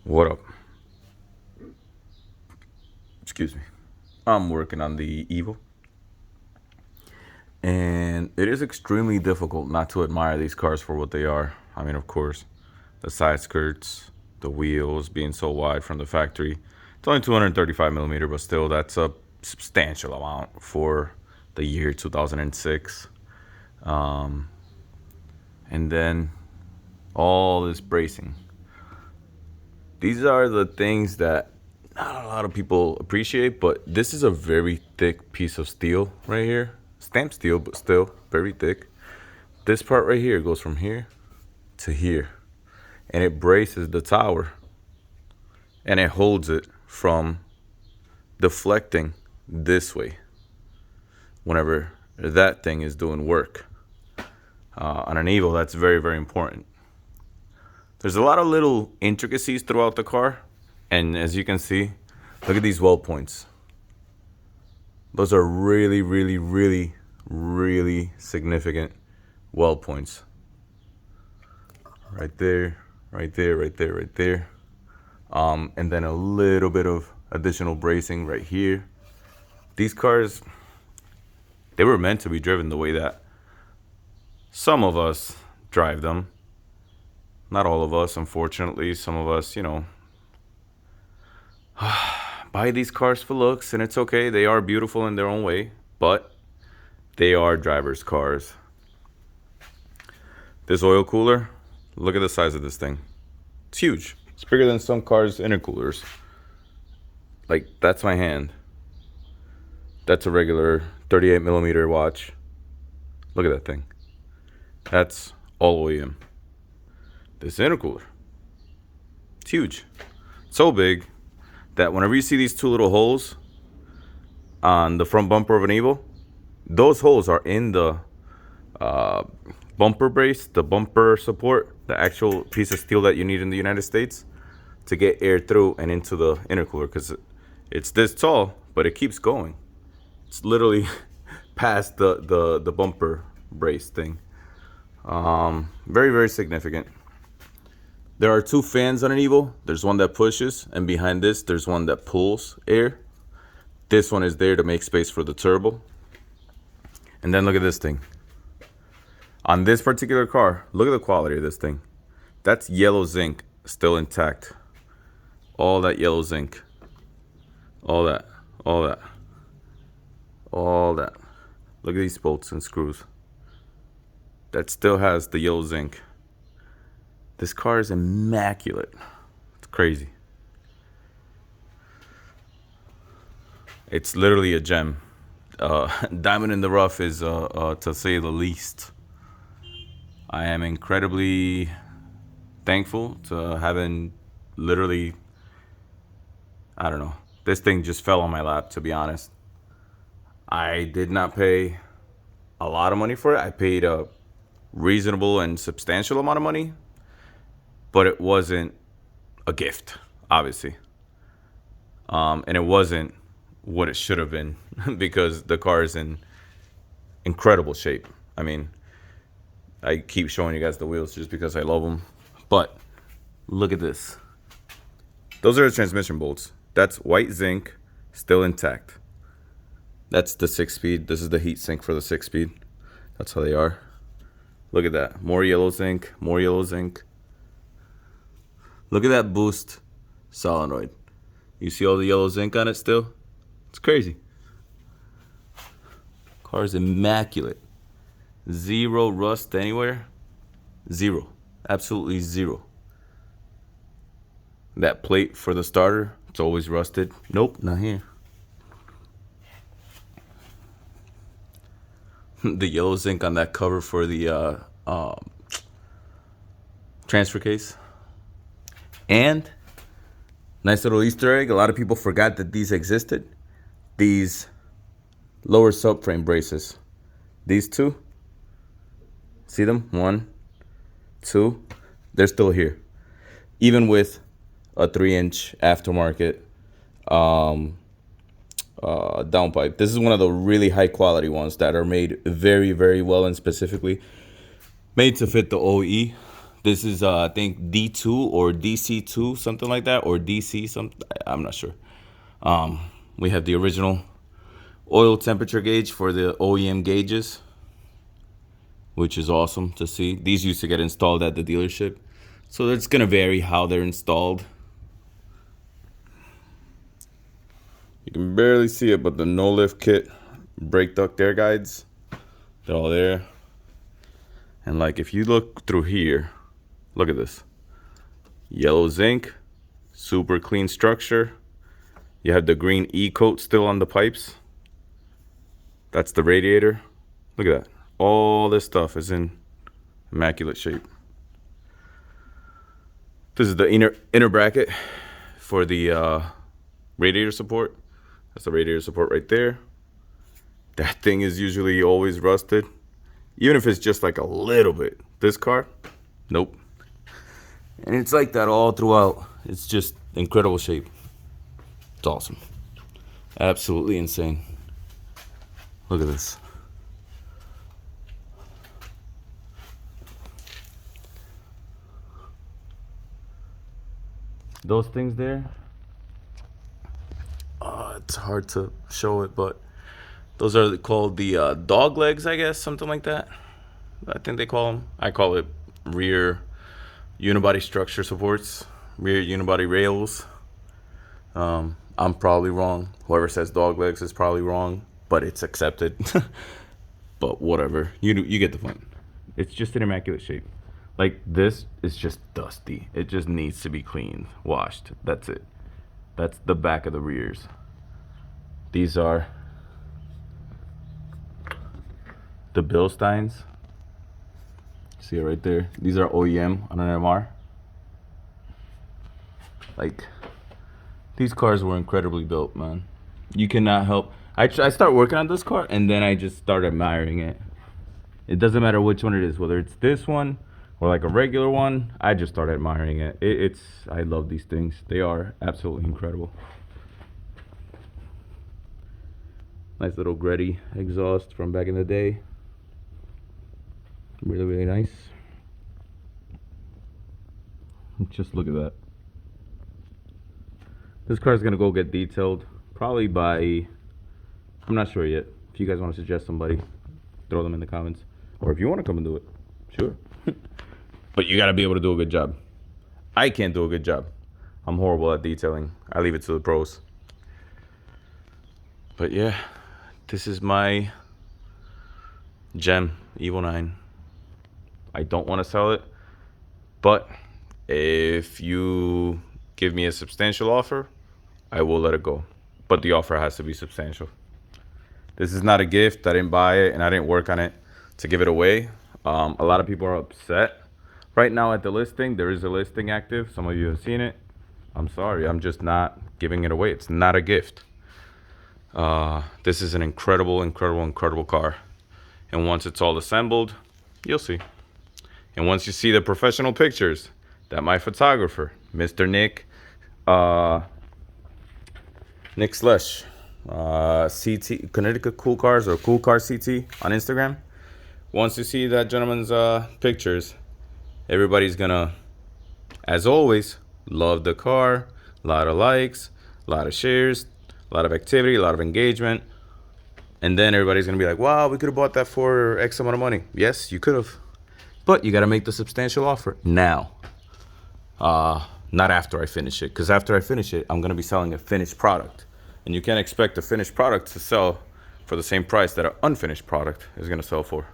What up? Excuse me. I'm working on the Evo. And it is extremely difficult not to admire these cars for what they are. I mean, of course, the side skirts, the wheels being so wide from the factory. It's only 235 millimeter, but still, that's a substantial amount for the year 2006. And then all this bracing. These are the things that not a lot of people appreciate, but this is a very thick piece of steel right here. Stamped steel, but still very thick. This part right here goes from here to here, and it braces the tower, and it holds it from deflecting this way whenever that thing is doing work. On an Evo, that's very, very important. There's a lot of little intricacies throughout the car, and as you can see, look at these weld points. Those are really, really, really, really significant weld points. Right there, right there, right there, right there. And then a little bit of additional bracing right here. These cars, they were meant to be driven the way that some of us drive them. Not all of us, unfortunately. Some of us, buy these cars for looks, and it's okay. They are beautiful in their own way, but they are drivers' cars. This oil cooler, look at the size of this thing. It's huge. It's bigger than some cars' intercoolers. Like, that's my hand. That's a regular 38 millimeter watch. Look at that thing. That's all OEM. This intercooler, it's huge. So big that whenever you see these two little holes on the front bumper of an Evo, those holes are in the bumper brace, the bumper support, the actual piece of steel that you need in the United States to get air through and into the intercooler, because it's this tall, but it keeps going. It's literally past the bumper brace thing. Very, very significant. There are two fans on an Evo. There's one that pushes, and behind this, there's one that pulls air. This one is there to make space for the turbo. And then look at this thing. On this particular car, look at the quality of this thing. That's yellow zinc still intact. All that yellow zinc. All that. All that. All that. Look at these bolts and screws. That still has the yellow zinc. This car is immaculate. It's crazy. It's literally a gem. Diamond in the rough is, to say the least. I am incredibly thankful to having literally, I don't know, this thing just fell on my lap, to be honest. I did not pay a lot of money for it. I paid a reasonable and substantial amount of money, but it wasn't a gift, obviously. And it wasn't what it should have been because the car is in incredible shape. I mean, I keep showing you guys the wheels just because I love them. But look at this. Those are the transmission bolts. That's white zinc, still intact. That's the 6-speed. This is the heat sink for the 6-speed. That's how they are. Look at that. More yellow zinc, more yellow zinc. Look at that boost solenoid. You see all the yellow zinc on it still? It's crazy. Car's immaculate. Zero rust anywhere. Zero. Absolutely zero. That plate for the starter, it's always rusted. Nope, not here. The yellow zinc on that cover for the transfer case. And nice little Easter egg. A lot of people forgot that these existed. These lower subframe braces. These two. See them? 1, 2. They're still here. Even with a 3-inch aftermarket downpipe. This is one of the really high quality ones that are made very, very well and specifically made to fit the OE. This is I think D2 or DC2, something like that, or DC something. I'm not sure. We have the original oil temperature gauge for the OEM gauges, which is awesome to see. These used to get installed at the dealership, so it's gonna vary how they're installed. You can barely see it, but the no lift kit brake duct air guides, they're all there. And like if you look through here, look at this. Yellow zinc, super clean structure. You have the green E-coat still on the pipes. That's the radiator. Look at that. All this stuff is in immaculate shape. This is the inner bracket for the radiator support. That's the radiator support right there. That thing is usually always rusted, even if it's just like a little bit. This car, nope. And it's like that all throughout. It's just incredible shape. It's awesome. Absolutely insane. Look at this. Those things there, it's hard to show it, but those are called the dog legs, I guess, something like that. I think they call them. I call it rear unibody structure supports, rear unibody rails. I'm probably wrong. Whoever says dog legs is probably wrong, but it's accepted. But whatever, you get the point. It's just in immaculate shape. Like this is just dusty. It just needs to be cleaned, washed. That's it. That's the back of the rears. These are the Bilsteins. See it right there? These are OEM on an MR. Like, these cars were incredibly built, man. You cannot help. I start working on this car and then I just start admiring it. It doesn't matter which one it is, whether it's this one or like a regular one. I just start admiring it. I love these things. They are absolutely incredible. Nice little Gretty exhaust from back in the day. Really, really nice. Just look at that. This car is gonna go get detailed probably by, I'm not sure yet. If you guys want to suggest somebody, throw them in the comments. Or if you want to come and do it, sure. But you gotta be able to do a good job. I can't do a good job. I'm horrible at detailing. I leave it to the pros. But yeah, this is my gem, Evo 9. I don't want to sell it, but if you give me a substantial offer, I will let it go. But the offer has to be substantial. This is not a gift. I didn't buy it and I didn't work on it to give it away. A lot of people are upset right now at the listing. There is a listing active. Some of you have seen it. I'm sorry. I'm just not giving it away. It's not a gift. This is an incredible, incredible, incredible car. And once it's all assembled, you'll see. And once you see the professional pictures that my photographer, Mr. Nick Slush, CT, Connecticut Cool Cars or Cool Car CT on Instagram. Once you see that gentleman's pictures, everybody's gonna, as always, love the car. A lot of likes, a lot of shares, a lot of activity, a lot of engagement. And then everybody's gonna be like, wow, we could have bought that for X amount of money. Yes, you could have. But you gotta make the substantial offer now. Not after I finish it. Because after I finish it, I'm gonna be selling a finished product. And you can't expect a finished product to sell for the same price that an unfinished product is gonna sell for.